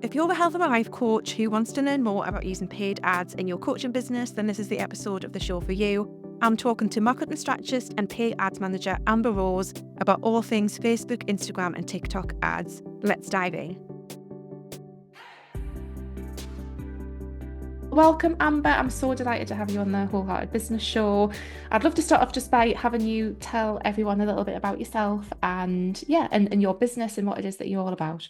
If you're the health of a life coach who wants to learn more about using paid ads in your coaching business, then this is the episode of the show for you. I'm talking to marketing strategist and paid ads manager Amber Rose about all things Facebook, Instagram, and TikTok ads. Let's dive in. Welcome, Amber. I'm so delighted to have you on the Wholehearted Business Show. I'd love to start off just by having you tell everyone a little bit about yourself and your business and what it is that you're all about.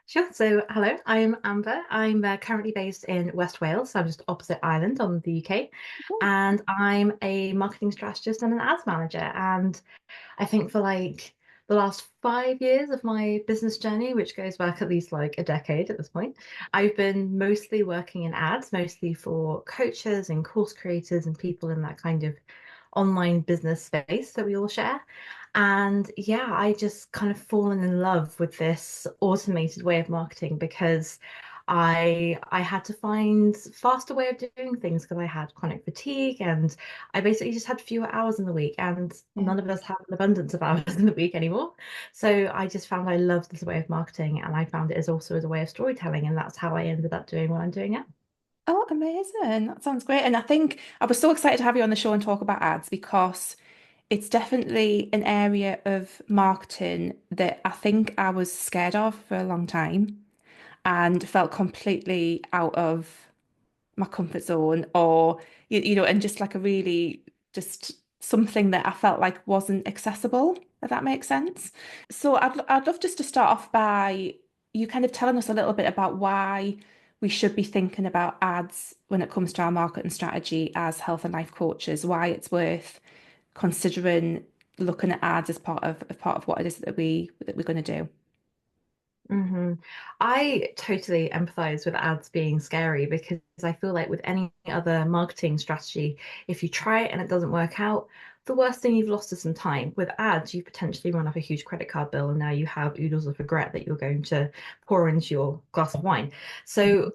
Sure. So, hello, I'm Amber. I'm currently based in West Wales, so I'm just opposite Ireland on the UK, and I'm a marketing strategist and an ads manager. And I think for like the last 5 years of my business journey, which goes back at least like a decade at this point, I've been mostly working in ads, mostly for coaches and course creators and people in that kind of online business space that we all share. And yeah, I just kind of fallen in love with this automated way of marketing because I had to find faster way of doing things because I had chronic fatigue and I basically just had fewer hours in the week and Yeah. none of us have an abundance of hours in the week anymore. So I just found I loved this way of marketing and I found it as also as a way of storytelling, and that's how I ended up doing what I'm doing now. Oh, amazing. That sounds great. And I think I was so excited to have you on the show and talk about ads because it's definitely an area of marketing that I think I was scared of for a long time and felt completely out of my comfort zone or and just like a really just something that I felt like wasn't accessible, if that makes sense. So I'd love just to start off by you kind of telling us a little bit about why we should be thinking about ads when it comes to our marketing strategy as health and life coaches, why it's worth considering looking at ads as part of what it is that we're going to do. hmm I totally empathize with ads being scary because I feel like with any other marketing strategy, if you try it and it doesn't work out, the worst thing you've lost is some time. With ads, you potentially run up a huge credit card bill and now you have oodles of regret that you're going to pour into your glass of wine. So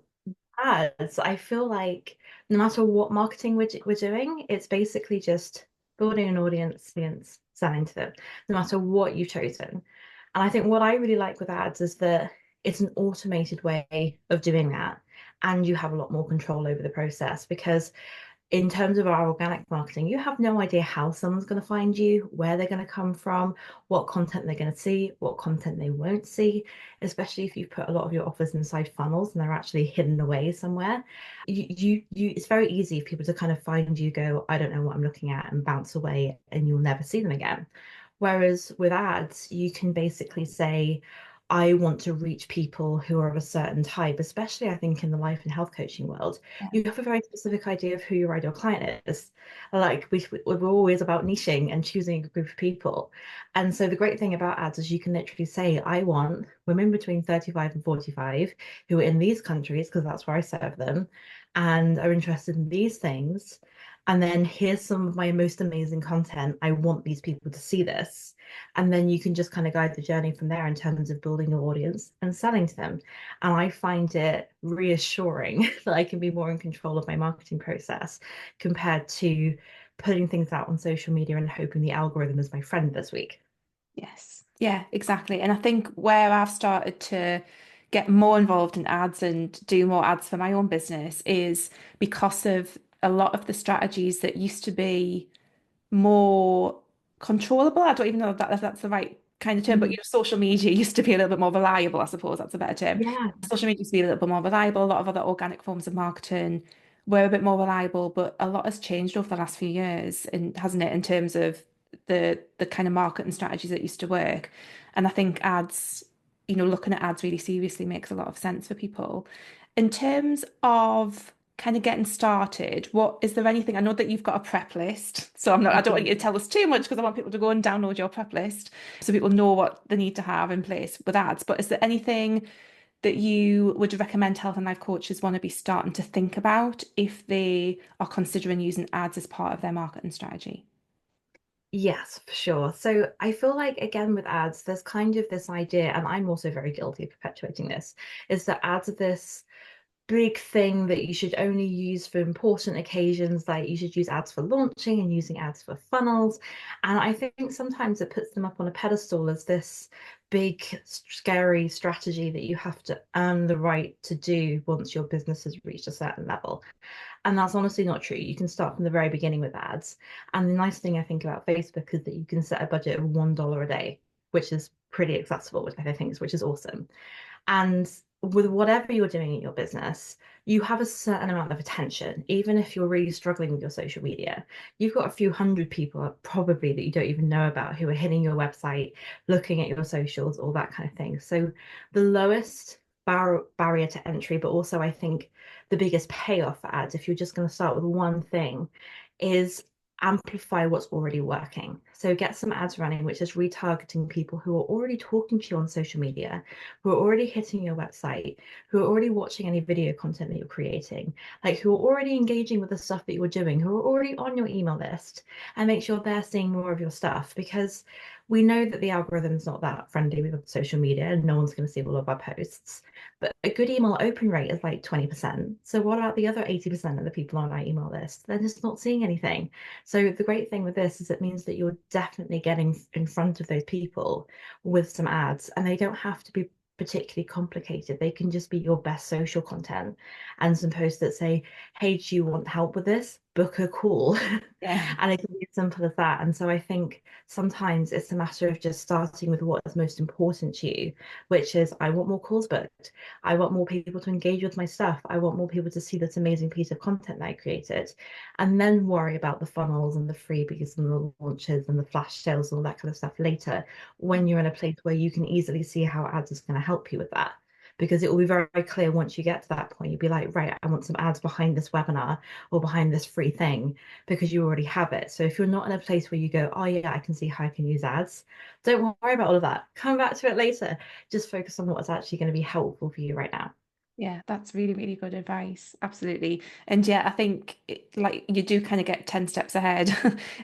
ads, I feel like no matter what marketing we're doing, it's basically just building an audience and selling to them, no matter what you've chosen. And I think what I really like with ads is that it's an automated way of doing that. And you have a lot more control over the process because in terms of our organic marketing, you have no idea how someone's going to find you, where they're going to come from, what content they're going to see, what content they won't see, especially if you put a lot of your offers inside funnels and they're actually hidden away somewhere. It's very easy for people to kind of find you, go, I don't know what I'm looking at, and bounce away, and you'll never see them again. Whereas with ads, you can basically say, I want to reach people who are of a certain type, especially I think in the life and health coaching world. You have a very specific idea of who your ideal client is. Like we're always about niching and choosing a group of people. And so the great thing about ads is you can literally say, I want women between 35 and 45 who are in these countries, because that's where I serve them, and are interested in these things. And then here's some of my most amazing content. I want these people to see this. And then you can just kind of guide the journey from there in terms of building your audience and selling to them. And I find it reassuring that I can be more in control of my marketing process compared to putting things out on social media and hoping the algorithm is my friend this week. Yes. Yeah, exactly. And I think where I've started to get more involved in ads and do more ads for my own business is because of a lot of the strategies that used to be more controllable. I don't even know if that's the right kind of term, but Mhm. social media used to be a little bit more reliable, I suppose that's a better term. Yeah. Social media used to be a little bit more reliable. A lot of other organic forms of marketing were a bit more reliable, but a lot has changed over the last few years, and hasn't it, in terms of the kind of marketing strategies that used to work. And I think ads, looking at ads really seriously makes a lot of sense for people. In terms of kind of getting started, what is there anything? I know that you've got a prep list, so I don't want Mhm. you to tell us too much because I want people to go and download your prep list so people know what they need to have in place with ads. But is there anything that you would recommend health and life coaches want to be starting to think about if they are considering using ads as part of their marketing strategy? Yes, for sure. So I feel like, again, with ads, there's kind of this idea, and I'm also very guilty of perpetuating this, is that ads are this big thing that you should only use for important occasions, like you should use ads for launching and using ads for funnels. And I think sometimes it puts them up on a pedestal as this big, scary strategy that you have to earn the right to do once your business has reached a certain level. And that's honestly not true. You can start from the very beginning with ads. And the nice thing I think about Facebook is that you can set a budget of $1 a day, which is pretty accessible, which I think is which is awesome. And with whatever you're doing in your business, you have a certain amount of attention, even if you're really struggling with your social media. You've got a few hundred people probably that you don't even know about who are hitting your website, looking at your socials, all that kind of thing. So the lowest barrier to entry, but also I think the biggest payoff for ads, if you're just going to start with one thing, is amplify what's already working. So get some ads running, which is retargeting people who are already talking to you on social media, who are already hitting your website, who are already watching any video content that you're creating, like who are already engaging with the stuff that you're doing, who are already on your email list, and make sure they're seeing more of your stuff because we know that the algorithm's not that friendly with social media and no one's going to see all of our posts. But a good email open rate is like 20%. So what about the other 80% of the people on our email list? They're just not seeing anything. So the great thing with this is it means that you're definitely getting in front of those people with some ads, and they don't have to be particularly complicated. They can just be your best social content and some posts that say, hey, do you want help with this? Book a call. Yeah. And it can be as simple as that. And so I think sometimes it's a matter of just starting with what is most important to you, which is I want more calls booked. I want more people to engage with my stuff. I want more people to see this amazing piece of content that I created. And then worry about the funnels and the freebies and the launches and the flash sales and all that kind of stuff later when you're in a place where you can easily see how ads is going to help you with that. Because it will be very, very clear once you get to that point, you'll be like, right, I want some ads behind this webinar or behind this free thing because you already have it. So if you're not in a place where you go, oh yeah, I can see how I can use ads, don't worry about all of that. Come back to it later. Just focus on what's actually going to be helpful for you right now. Yeah, that's really, really good advice. Absolutely. And yeah, I think like you do kind of get 10 steps ahead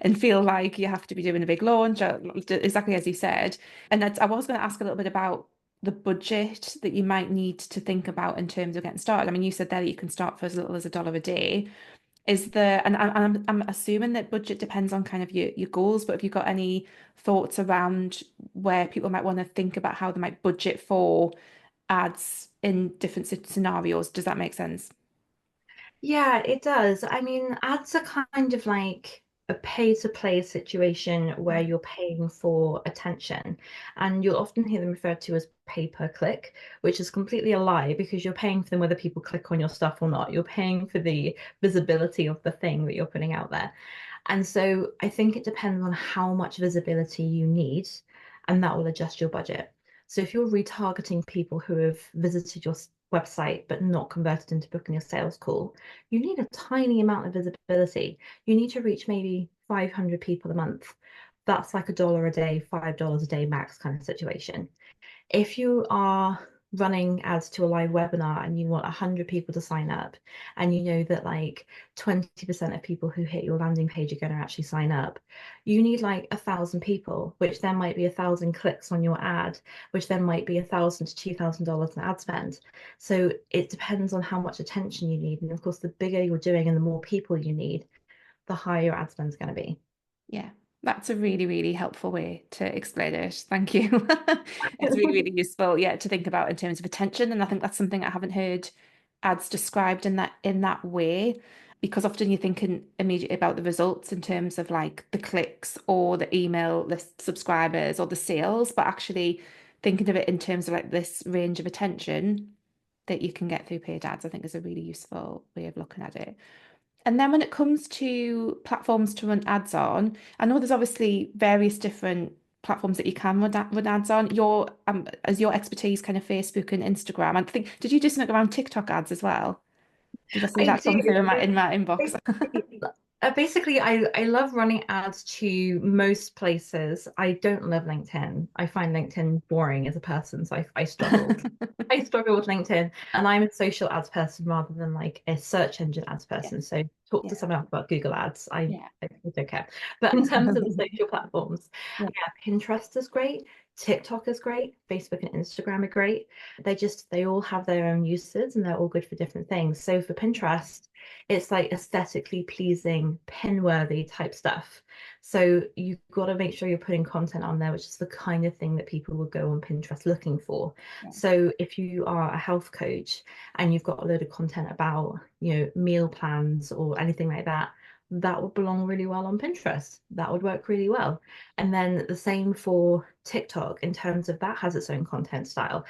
and feel like you have to be doing a big launch, exactly as you said. And I was going to ask a little bit about the budget that you might need to think about in terms of getting started. I mean, you said there that you can start for as little as $1 a day. Is there, and I'm assuming that budget depends on kind of your goals, but have you got any thoughts around where people might want to think about how they might budget for ads in different scenarios? Does that make sense? Yeah, it does. I mean, ads are kind of like a pay-to-play situation where you're paying for attention, and you'll often hear them referred to as pay per click, which is completely a lie because you're paying for them whether people click on your stuff or not. You're paying for the visibility of the thing that you're putting out there. And so I think it depends on how much visibility you need, and that will adjust your budget. So if you're retargeting people who have visited your website but not converted into booking a sales call, you need a tiny amount of visibility. You need to reach maybe 500 people a month. That's like $1 a day, $5 a day max kind of situation. If you are running ads to a live webinar and you want 100 people to sign up, and you know that like 20% of people who hit your landing page are going to actually sign up, you need like 1,000 people, which then might be 1,000 clicks on your ad, which then might be $1,000 to $2,000 in ad spend. So it depends on how much attention you need. And of course, the bigger you're doing and the more people you need, the higher your ad spend is going to be. Yeah, that's a really, really helpful way to explain it. Thank you. It's really, really useful, yeah, to think about in terms of attention. And I think that's something I haven't heard ads described in that way, because often you're thinking immediately about the results in terms of like the clicks or the email list subscribers or the sales, but actually thinking of it in terms of like this range of attention that you can get through paid ads, I think is a really useful way of looking at it. And then when it comes to platforms to run ads on, I know there's obviously various different platforms that you can run ads on. As your expertise kind of Facebook and Instagram. I think, did you do something around TikTok ads as well? Did I see I that do. come through in my inbox? Basically, I love running ads to most places. I don't love LinkedIn. I find LinkedIn boring as a person, so I struggle. I struggle with LinkedIn, and I'm a social ads person rather than like a search engine ads Yeah, person. So talk to yeah, someone else about Google Ads. I, yeah. I don't care. But in terms of the social platforms, Yeah, yeah, Pinterest is great. TikTok is great, Facebook and Instagram are great. They all have their own uses and they're all good for different things. So for Pinterest, it's like aesthetically pleasing, pin-worthy type stuff. So you've got to make sure you're putting content on there, which is the kind of thing that people will go on Pinterest looking for. Yeah. So if you are a health coach and you've got a load of content about, meal plans or anything like that, that would belong really well on Pinterest. That would work really well. And then the same for TikTok in terms of that has its own content style.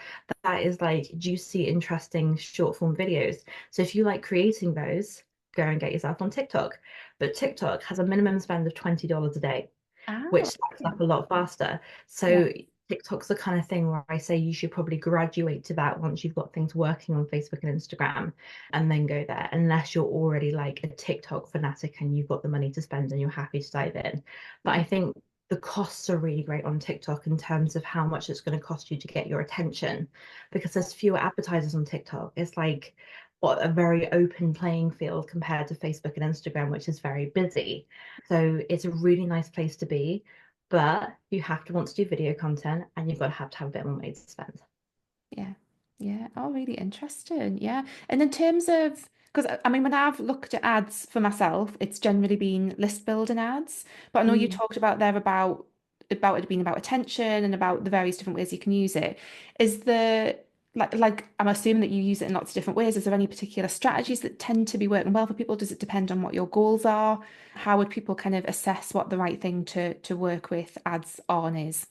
That is like juicy, interesting short form videos. So if you like creating those, go and get yourself on TikTok. But TikTok has a minimum spend of $20 a day, which Ah, stacks okay. up a lot faster. Yeah. So TikTok's the kind of thing where I say you should probably graduate to that once you've got things working on Facebook and Instagram and then go there, unless you're already like a TikTok fanatic and you've got the money to spend and you're happy to dive in. But Yeah. I think the costs are really great on TikTok in terms of how much it's going to cost you to get your attention because there's fewer advertisers on TikTok. It's like what a very open playing field compared to Facebook and Instagram, which is very busy. So it's a really nice place to be, but you have to want to do video content and you've got to have a bit more money to spend. Yeah. Yeah. Oh, really interesting. Yeah. And in terms of, because I mean, when I've looked at ads for myself, it's generally been list building ads. But I know you Mm. talked about there about it being about attention and about the various different ways you can use it. Is the like I'm assuming that you use it in lots of different ways. Is there any particular strategies that tend to be working well for people? Does it depend on what your goals are? How would people kind of assess what the right thing to work with ads on is?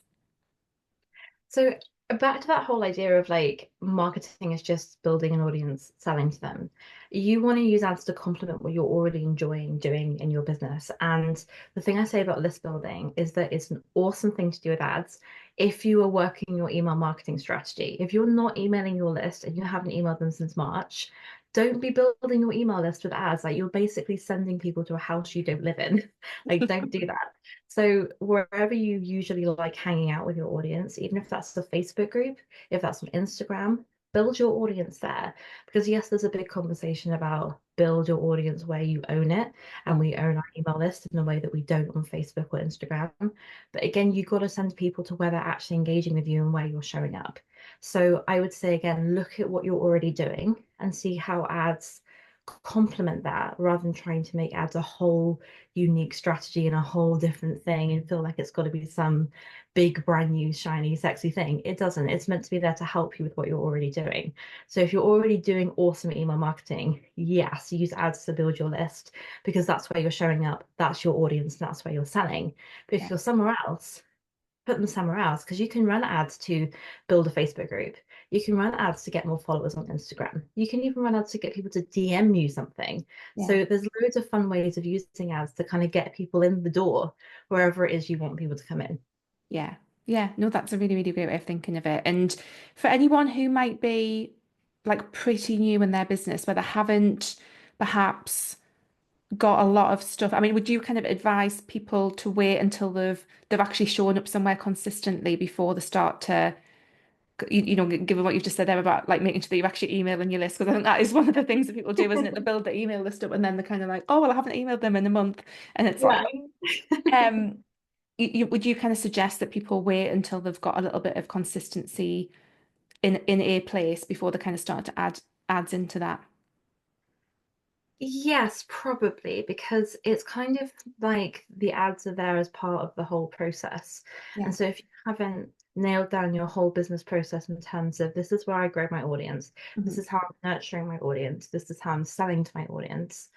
So back to that whole idea of like marketing is just building an audience, selling to them. You want to use ads to complement what you're already enjoying doing in your business. And the thing I say about list building is that it's an awesome thing to do with ads if you are working your email marketing strategy. If you're not emailing your list and you haven't emailed them since March, don't be building your email list with ads. Like you're basically sending people to a house you don't live in. Like, don't do that. So wherever you usually like hanging out with your audience, even if that's the Facebook group, if that's on Instagram, build your audience there. Because yes, there's a big conversation about build your audience where you own it, and Yeah. we own our email list in a way that we don't on Facebook or Instagram. But again, you've got to send people to where they're actually engaging with you and where you're showing up. So I would say again, look at what you're already doing and see how ads complement that rather than trying to make ads a whole unique strategy and a whole different thing and feel like it's got to be some big brand new shiny sexy thing. It doesn't. It's meant to be there to help you with what you're already doing. So if you're already doing awesome email marketing, yes, use ads to build your list because that's where you're showing up, that's your audience, that's where you're selling. But if Yeah. you're somewhere else, put them somewhere else because you can run ads to build a Facebook group. You can run ads to get more followers on Instagram. You can even run ads to get people to DM you something. Yeah. So there's loads of fun ways of using ads to kind of get people in the door wherever it is you want people to come in. Yeah. Yeah. No, that's a really, really great way of thinking of it. And for anyone who might be like pretty new in their business, where they haven't perhaps got a lot of stuff, I mean, would you kind of advise people to wait until they've actually shown up somewhere consistently before they start to, given what you've just said there about like making sure that you're actually emailing your list? Because I think that is one of the things that people do, isn't it? They build the email list up and then they're kind of like, oh, well, I haven't emailed them in a month. And it's Yeah. like, um, would you kind of suggest that people wait until they've got a little bit of consistency in a place before they kind of start to add ads into that? Yes, probably, because it's kind of like the ads are there as part of the whole process. Yeah. And so if you haven't nailed down your whole business process in terms of this is where I grow my audience, this Hmm. is how I'm nurturing my audience, this is how I'm selling to my audience,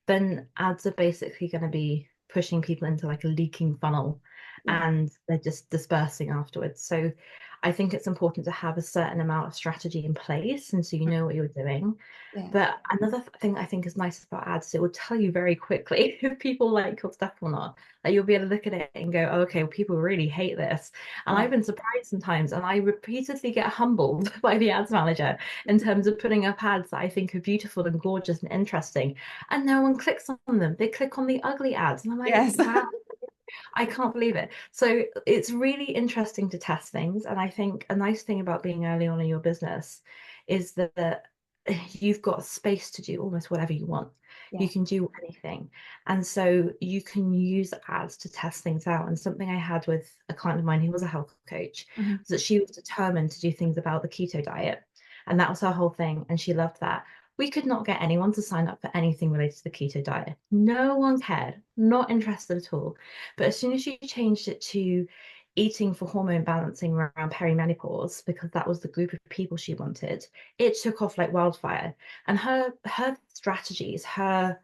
then ads are basically going to be pushing people into like a leaking funnel Yeah. and they're just dispersing afterwards. So I think it's important to have a certain amount of strategy in place and so you know what you're doing. Yeah. But another thing I think is nice about ads, it will tell you very quickly if people like your stuff or not. Like you'll be able to look at it and go, oh, okay, well, people really hate this. And I've Yeah. been surprised sometimes, and I repeatedly get humbled by the ads manager in terms of putting up ads that I think are beautiful and gorgeous and interesting. And no one clicks on them. They click on the ugly ads. And I'm like, Yes. wow, I can't believe it. So it's really interesting to test things. And I think a nice thing about being early on in your business is that you've got space to do almost whatever you want. You Yeah. can do anything. And so you can use ads to test things out. And something I had with a client of mine who was a health coach Hmm. was that she was determined to do things about the keto diet. And that was her whole thing. And she loved that. We could not get anyone to sign up for anything related to the keto diet. No one cared, not interested at all. But as soon as she changed it to eating for hormone balancing around perimenopause, because that was the group of people she wanted, it took off like wildfire. And her strategies, her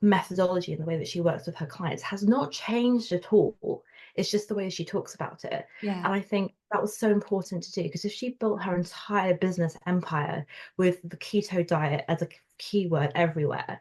methodology and the way that she works with her clients has not changed at all. It's just the way she talks about it. Yeah. And I think that was so important to do, because if she built her entire business empire with the keto diet as a keyword everywhere,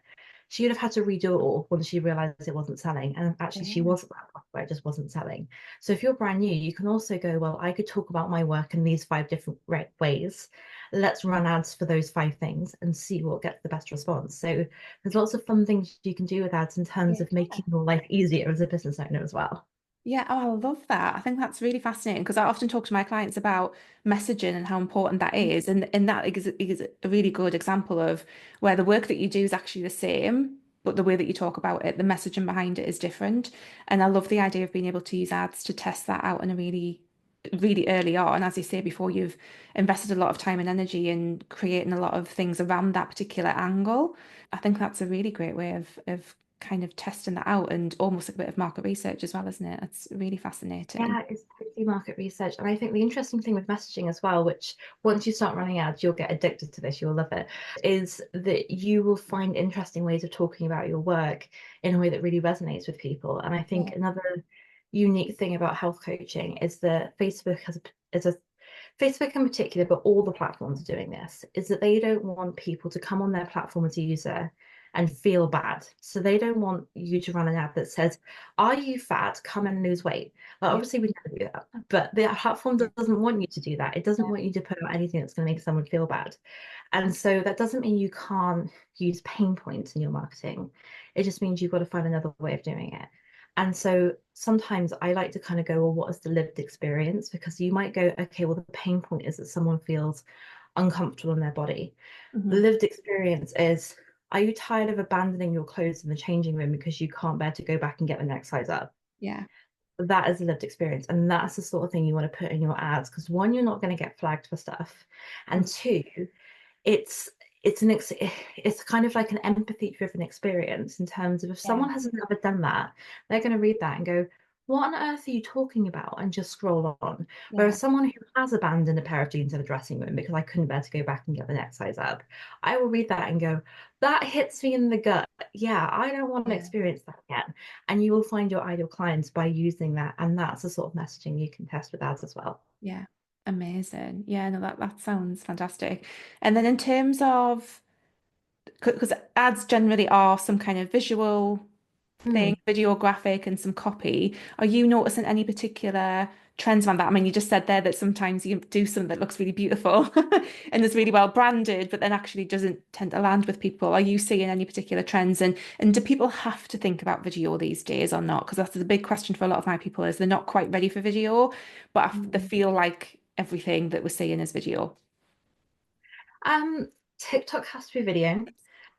she would have had to redo it all when she realized it wasn't selling. And actually, she Yeah. wasn't that popular, it just wasn't selling. So if you're brand new, you can also go, well, I could talk about my work in these 5 different ways. Let's run ads for those 5 things and see what gets the best response. So there's lots of fun things you can do with ads in terms Yeah. of making your life easier as a business owner as well. Yeah, oh, I love that. I think that's really fascinating because I often talk to my clients about messaging and how important that is. And that is a really good example of where the work that you do is actually the same, but the way that you talk about it, the messaging behind it is different. And I love the idea of being able to use ads to test that out in a really early on, as you say, before you've invested a lot of time and energy in creating a lot of things around that particular angle. I think that's a really great way of kind of testing that out and almost like a bit of market research as well, isn't it? It's really fascinating. Yeah, it's totally market research. And I think the interesting thing with messaging as well, which once you start running ads, you'll get addicted to this, you'll love it, is that you will find interesting ways of talking about your work in a way that really resonates with people. And I Yeah. think another unique thing about health coaching is that is a Facebook in particular, but all the platforms are doing this, is that they don't want people to come on their platform as a user and feel bad. So they don't want you to run an ad that says, "Are you fat? Come and lose weight." Well, Yeah. obviously, we never do that, but the platform Yeah. doesn't want you to do that. It doesn't want you to put out anything that's going to make someone feel bad. And so that doesn't mean you can't use pain points in your marketing. It just means you've got to find another way of doing it. And so sometimes I like to kind of go, well, what is the lived experience? Because you might go, okay, well, the pain point is that someone feels uncomfortable in their body. The Hmm. lived experience is, are you tired of abandoning your clothes in the changing room because you can't bear to go back and get the next size up? Yeah. That is a lived experience. And that's the sort of thing you want to put in your ads, because one, you're not going to get flagged for stuff. And two, it's it's kind of like an empathy driven experience, in terms of if Yeah. someone has never done that, they're going to read that and go, what on earth are you talking about, and just scroll on. Yeah. Whereas someone who has abandoned a pair of jeans in a dressing room because I couldn't bear to go back and get the next size up, I will read that and go, that hits me in the gut. Yeah, I don't want to Yeah. experience that again. And you will find your ideal clients by using that, and that's the sort of messaging you can test with ads as well. Yeah. Amazing. Yeah, no, that sounds fantastic. And then in terms of, because ads generally are some kind of visual thing, Mm. video graphic and some copy. Are you noticing any particular trends around that? I mean, you just said there that sometimes you do something that looks really beautiful and is really well branded, but then actually doesn't tend to land with people. Are you seeing any particular trends? And do people have to think about video these days or not? Because that's the big question for a lot of my people is they're not quite ready for video, but they Mm. feel like everything that we're seeing is video. Um, TikTok has to be video.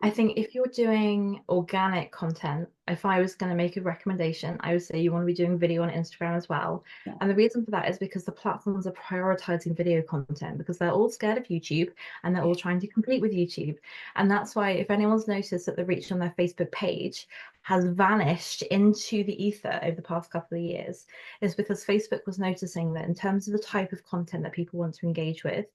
I think if you're doing organic content, if I was going to make a recommendation, I would say you want to be doing video on Instagram as well. Yeah. And the reason for that is because the platforms are prioritizing video content, because they're all scared of YouTube and they're Yeah. all trying to compete with YouTube. And that's why, if anyone's noticed that the reach on their Facebook page has vanished into the ether over the past couple of years, is because Facebook was noticing that in terms of the type of content that people want to engage with,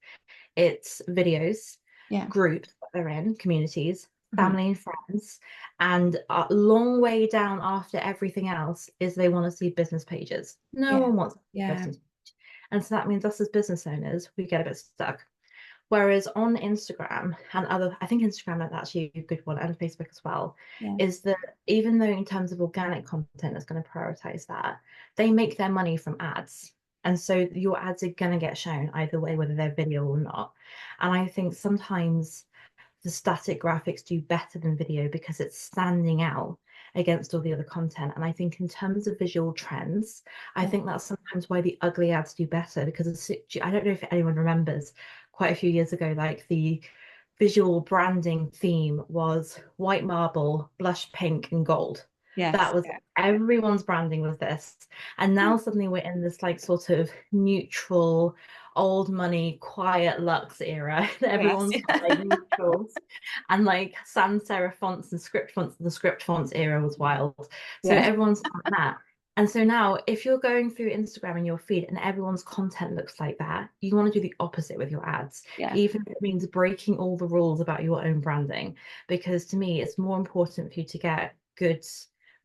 it's videos, Yeah. groups that they're in, communities, Mhm. family and friends. And a long way down after everything else is they want to see business pages. No Yeah. one wants a Yeah. business page. And so that means us as business owners, we get a bit stuck. Whereas on Instagram and other, I think Instagram is actually a good one, and Facebook as well, Yeah. is that even though in terms of organic content is going to prioritize that, they make their money from ads. And so your ads are going to get shown either way, whether they're video or not. And I think sometimes the static graphics do better than video because it's standing out against all the other content. And I think in terms of visual trends, I Yeah. think that's sometimes why the ugly ads do better, because I don't know if anyone remembers quite a few years ago, like the visual branding theme was white marble, blush pink, and gold. Yes. That was Yeah. everyone's branding was this. And now suddenly we're in this like sort of neutral, old money, quiet luxe era. Yes. Everyone's got like neutrals and like sans serif fonts and script fonts. The script fonts era was wild. So Yeah. everyone's on that. And so now, if you're going through Instagram and your feed and everyone's content looks like that, you want to do the opposite with your ads, Yeah. even if it means breaking all the rules about your own branding. Because to me, it's more important for you to get good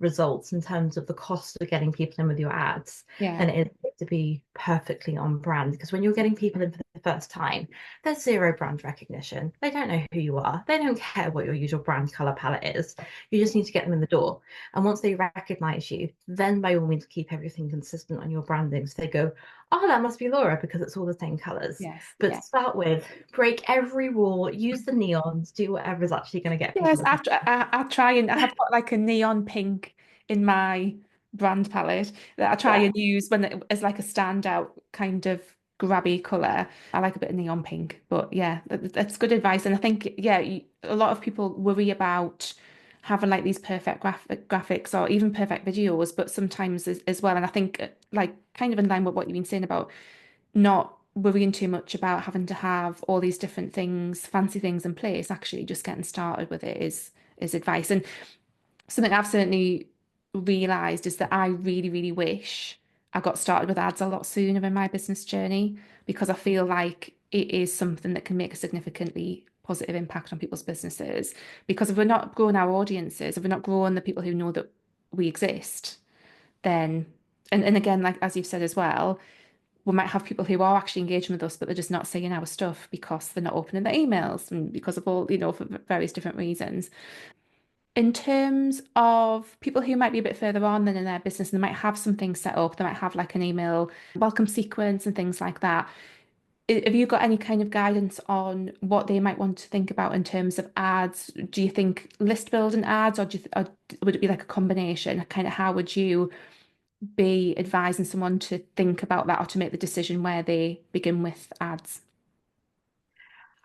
results in terms of the cost of getting people in with your ads Yeah. than it is to be perfectly on brand. Because when you're getting people in for the first time, there's zero brand recognition. They don't know who you are. They don't care what your usual brand color palette is. You just need to get them in the door. And once they recognize you, then by all means keep everything consistent on your branding. So they go, oh, that must be Laura because it's all the same colors. Yes. But Yeah. start with break every rule, use the neons, do whatever is actually going to get Yes, people looking. I try and I have got like a neon pink in my brand palette that I try Yeah. and use when as like a standout kind of grabby color. I like a bit of neon pink, but yeah, that's good advice. And I think yeah, a lot of people worry about having like these perfect graphics or even perfect videos, but sometimes as well. And I think like kind of in line with what you've been saying about not worrying too much about having to have all these different things, fancy things in place. Actually, just getting started with it is advice. And something I've certainly realized is that I really, really wish I got started with ads a lot sooner in my business journey because I feel like it is something that can make a significantly positive impact on people's businesses. Because if we're not growing our audiences, if we're not growing the people who know that we exist, then and again, like as you've said as well, we might have people who are actually engaging with us, but they're just not seeing our stuff because they're not opening their emails and because of all, for various different reasons. In terms of people who might be a bit further on than in their business and they might have something set up, they might have like an email welcome sequence and things like that. Have you got any kind of guidance on what they might want to think about in terms of ads? Do you think list building ads or, or would it be like a combination? Kind of how would you be advising someone to think about that or to make the decision where they begin with ads?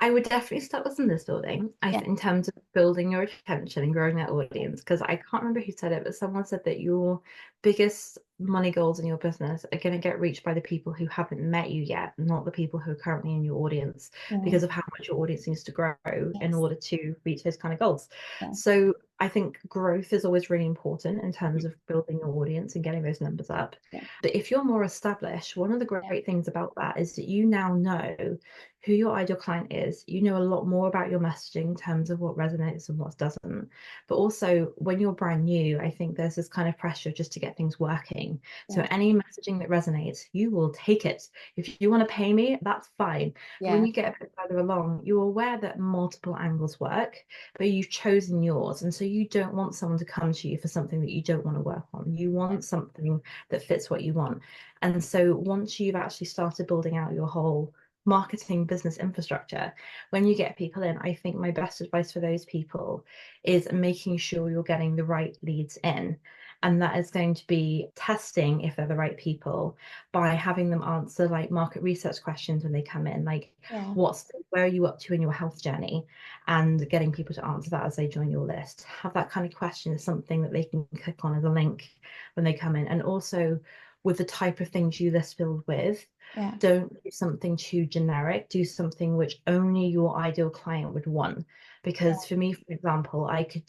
I would definitely start with some list building. I Yeah. think in terms of building your attention and growing that audience, because I can't remember who said it, but someone said that your biggest money goals in your business are going to get reached by the people who haven't met you yet, not the people who are currently in your audience, Yeah. because of how much your audience needs to grow in Yes. order to reach those kind of goals. Yeah. So I think growth is always really important in terms of building your audience and getting those numbers up. Yeah. But if you're more established, one of the Yeah. great things about that is that you now know who your ideal client is. You know a lot more about your messaging in terms of what resonates and what doesn't. But also, when you're brand new, I think there's this kind of pressure just to get things working. So Yeah. any messaging that resonates, you will take it. If you want to pay me, that's fine. But when Yeah. you get a bit further along, you're aware that multiple angles work, but you've chosen yours. And so you don't want someone to come to you for something that you don't want to work on. You want something that fits what you want. And so once you've actually started building out your whole marketing business infrastructure, when you get people in, I think my best advice for those people is making sure you're getting the right leads in. And that is going to be testing if they're the right people by having them answer like market research questions when they come in, like Yeah. where are you up to in your health journey, and getting people to answer that as they join your list. Have that kind of question as something that they can click on as a link when they come in. And also with the type of things you list build with, Yeah. don't do something too generic. Do something which only your ideal client would want. Because for me, for example, I could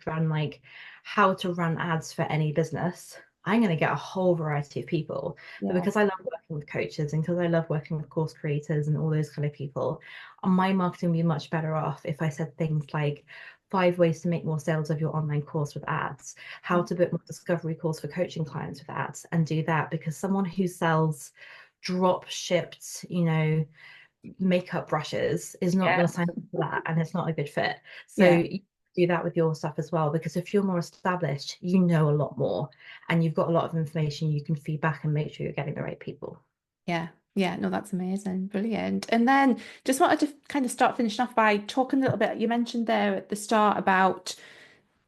run like how to run ads for any business. I'm going to get a whole variety of people. But Yeah. because I love working with coaches and because I love working with course creators and all those kind of people, my marketing would be much better off if I said things like 5 ways to make more sales of your online course with ads, how to book more discovery calls for coaching clients with ads, and do that. Because someone who sells drop shipped, makeup brushes is not Yeah. going to sign up for that, and it's not a good fit. So Yeah. you do that with your stuff as well, because if you're more established, you know a lot more and you've got a lot of information you can feed back and make sure you're getting the right people. Yeah. Yeah. No, that's amazing. Brilliant. And then just wanted to kind of start finishing off by talking a little bit. You mentioned there at the start about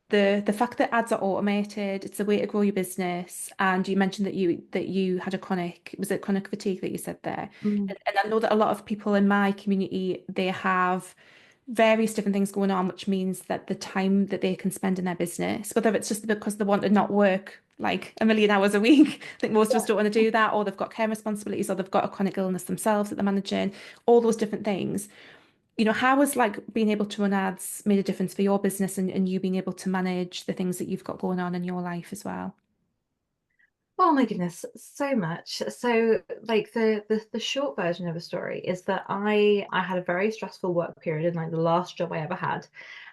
the fact that ads are automated, it's a way to grow your business. And you mentioned that you had a chronic, was it chronic fatigue that you said there? Mm. And I know that a lot of people in my community, they have various different things going on, which means that the time that they can spend in their business, whether it's just because they want to not work like a million hours a week, I think most of us don't want to do that, or they've got care responsibilities, or they've got a chronic illness themselves that they're managing, all those different things. How has like being able to run ads made a difference for your business and you being able to manage the things that you've got going on in your life as well? Oh my goodness, so much. So like the short version of the story is that I had a very stressful work period in like the last job I ever had.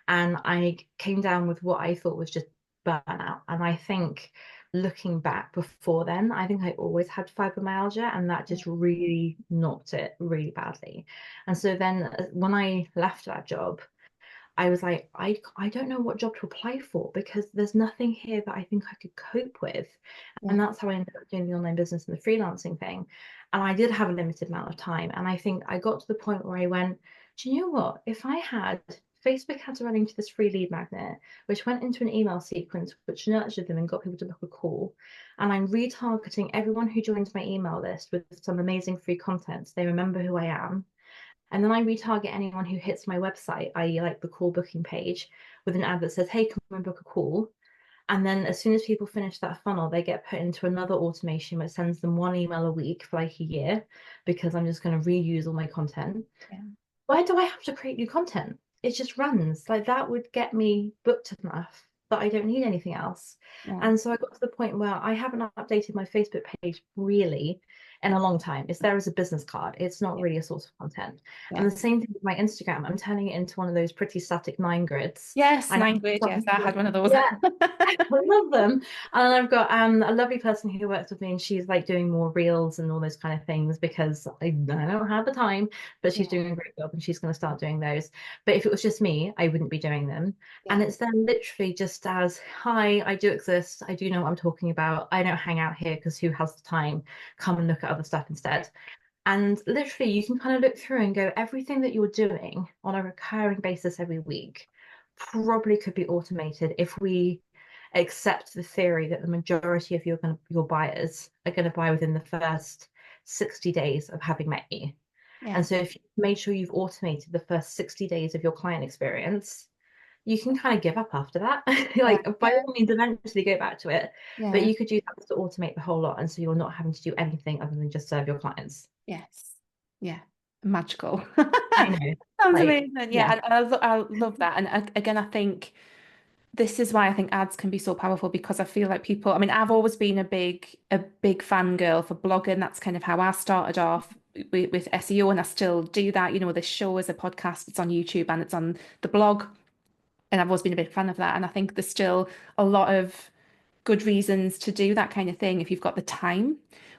And I came down with what I thought was just burnout. And I think looking back before then, I think I always had fibromyalgia and that Yeah. just really knocked it really badly. And so then when I left that job, I was like, I don't know what job to apply for because there's nothing here that I think I could cope with. And Yeah. that's how I ended up doing the online business and the freelancing thing. And I did have a limited amount of time. And I think I got to the point where I went, do you know what? If I had Facebook had to run into this free lead magnet, which went into an email sequence, which nurtured them and got people to book a call. And I'm retargeting everyone who joins my email list with some amazing free content. So they remember who I am. And then I retarget anyone who hits my website, i.e., like the call booking page, with an ad that says, hey, come and book a call. And then as soon as people finish that funnel, they get put into another automation which sends them one email a week for like a year because I'm just going to reuse all my content. Yeah. Why do I have to create new content? It just runs. Like that would get me booked enough that I don't need anything else. Yeah. And so I got to the point where I haven't updated my Facebook page really in a long time. It's there as a business card. It's not Yeah. really a source of content. And Yeah. the same thing with my Instagram. I'm turning it into one of those pretty static 9 grids. Yes, And nine grid. Yes, I had one of those. yeah, I love them. And I've got a lovely person who works with me, and she's like doing more reels and all those kind of things because I don't have the time, but she's Yeah. doing a great job and she's going to start doing those. But if it was just me, I wouldn't be doing them. And Yeah. it's then literally just as, hi, I do exist. I do know what I'm talking about. I don't hang out here because who has the time? Come and look at other stuff instead. And literally, you can kind of look through and go, everything that you're doing on a recurring basis every week probably could be automated if we accept the theory that the majority of your buyers are going to buy within the first 60 days of having met you. Yeah. And so if you made sure you've automated the first 60 days of your client experience, you can kind of give up after that. Yeah. Like by Yeah. all means, eventually go back to it. But Yeah. you could use that to automate the whole lot. And so you're not having to do anything other than just serve your clients. Yes. Yeah. Magical. I know. Sounds Like, amazing. Yeah. yeah. I love that. And again, I think this is why I think ads can be so powerful because I feel like people, I mean, I've always been a big fangirl for blogging. That's kind of how I started off with SEO, and I still do that. This show is a podcast, it's on YouTube and it's on the blog. And I've always been a big fan of that. And I think there's still a lot of good reasons to do that kind of thing if you've got the time.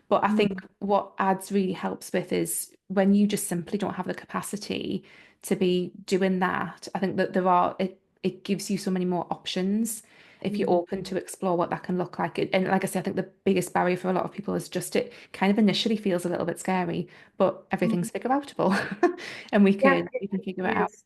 But I think Mm, what ads really helps with is when you just simply don't have the capacity to be doing that. I think that it gives you so many more options if you're mm, open to explore what that can look like. And like I said, I think the biggest barrier for a lot of people is just it kind of initially feels a little bit scary, but everything's mm. figure outable and we Yeah, can we can figure it it out. is.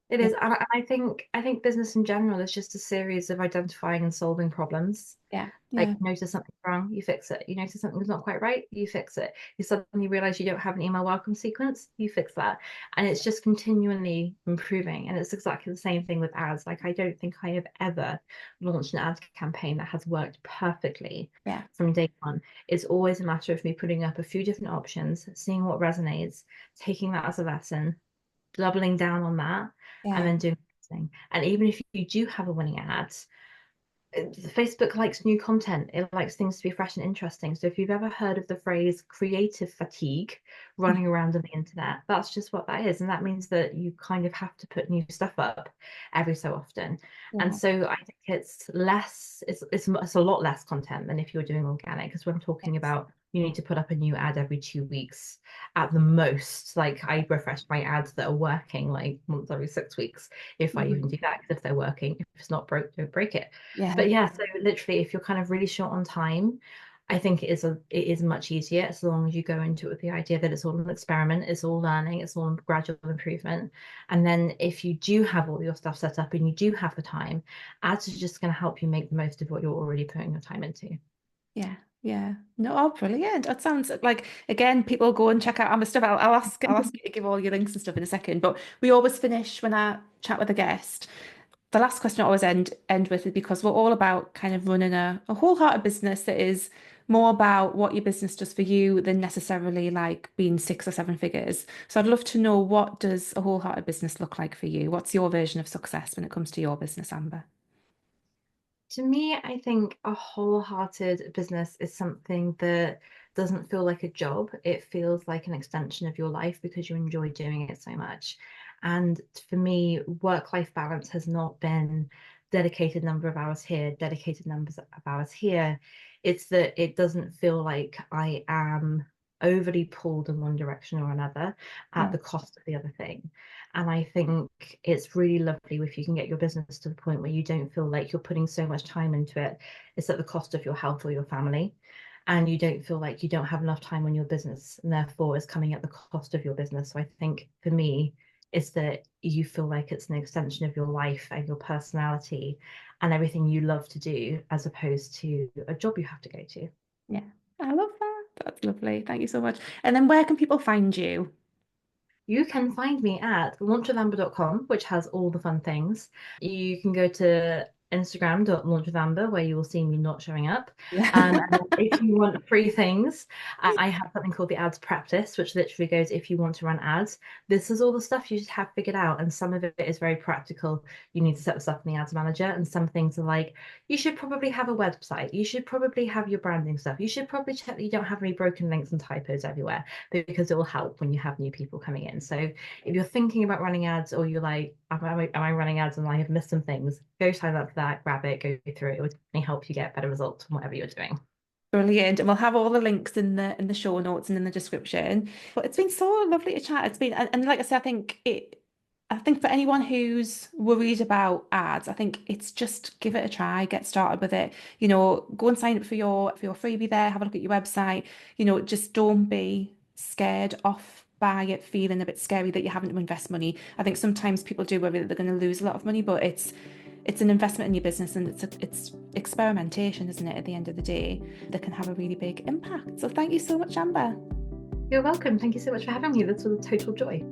It Yeah. is. And I think business in general is just a series of identifying and solving problems. Yeah. Like Yeah. you notice something's wrong, you fix it. You notice something's not quite right, you fix it. You suddenly realize you don't have an email welcome sequence, you fix that. And it's just continually improving. And it's exactly the same thing with ads. Like I don't think I have ever launched an ad campaign that has worked perfectly Yeah. from day one. It's always a matter of me putting up a few different options, seeing what resonates, taking that as a lesson, doubling down on that, and Yeah. then doing thing. And even if you do have a winning ad, Facebook likes new content. It likes things to be fresh and interesting. So if you've ever heard of the phrase creative fatigue running around on the internet, that's just what that is. And that means that you kind of have to put new stuff up every so often. And Yeah. so I think it's less, it's a lot less content than if you're doing organic. Because when I'm talking Yes. about you need to put up a new ad every 2 weeks at the most. Like I refresh my ads that are working like once every 6 weeks, if I even Mhm. do that, because if they're working, if it's not broke, don't break it. Yeah. But yeah, so literally, if you're kind of really short on time, I think it is much easier as long as you go into it with the idea that it's all an experiment, it's all learning, it's all gradual improvement. And then if you do have all your stuff set up and you do have the time, ads are just going to help you make the most of what you're already putting your time into. Yeah, yeah. No, oh, brilliant. That sounds like, again, people go and check out Amber stuff. I'll ask you to give all your links and stuff in a second. But we always finish when I chat with a guest. The last question I always end with is because we're all about kind of running a wholehearted business that is more about what your business does for you than necessarily like being 6 or 7 figures. So I'd love to know, what does a wholehearted business look like for you? What's your version of success when it comes to your business, Amber? To me, I think a wholehearted business is something that doesn't feel like a job. It feels like an extension of your life because you enjoy doing it so much. And for me, work-life balance has not been dedicated number of hours here, dedicated numbers of hours here. It's that it doesn't feel like I am overly pulled in one direction or another at Yeah. the cost of the other thing. And I think it's really lovely if you can get your business to the point where you don't feel like you're putting so much time into it. It's at the cost of your health or your family. And you don't feel like you don't have enough time on your business, and therefore it's coming at the cost of your business. So I think for me, it's that you feel like it's an extension of your life and your personality and everything you love to do, as opposed to a job you have to go to. Yeah. I love that. That's lovely. Thank you so much. And then where can people find you? You can find me at launchwithamber.com, which has all the fun things. You can go to Instagram.launchwithamber, where you will see me not showing up. Yeah. And if you want free things, I have something called the ads practice, which literally goes, if you want to run ads, this is all the stuff you just have figured out. And some of it is very practical. You need to set this up in the ads manager. And some things are like, you should probably have a website. You should probably have your branding stuff. You should probably check that you don't have any broken links and typos everywhere, because it will help when you have new people coming in. So if you're thinking about running ads, or you're like, am I running ads and I have missed some things, go sign up for that, grab it, go through it. It would definitely help you get better results from whatever you're doing. Brilliant. And we'll have all the links in the show notes and in the description. But it's been so lovely to chat. It's been, and like I said, I think for anyone who's worried about ads, I think it's just give it a try, get started with it. Go and sign up for your freebie there, have a look at your website. Just don't be scared off by it feeling a bit scary that you're having to invest money. I think sometimes people do worry that they're going to lose a lot of money, but it's an investment in your business, and it's experimentation, isn't it, at the end of the day, that can have a really big impact. So thank you so much, Amber. You're welcome. Thank you so much for having me. This was a total joy.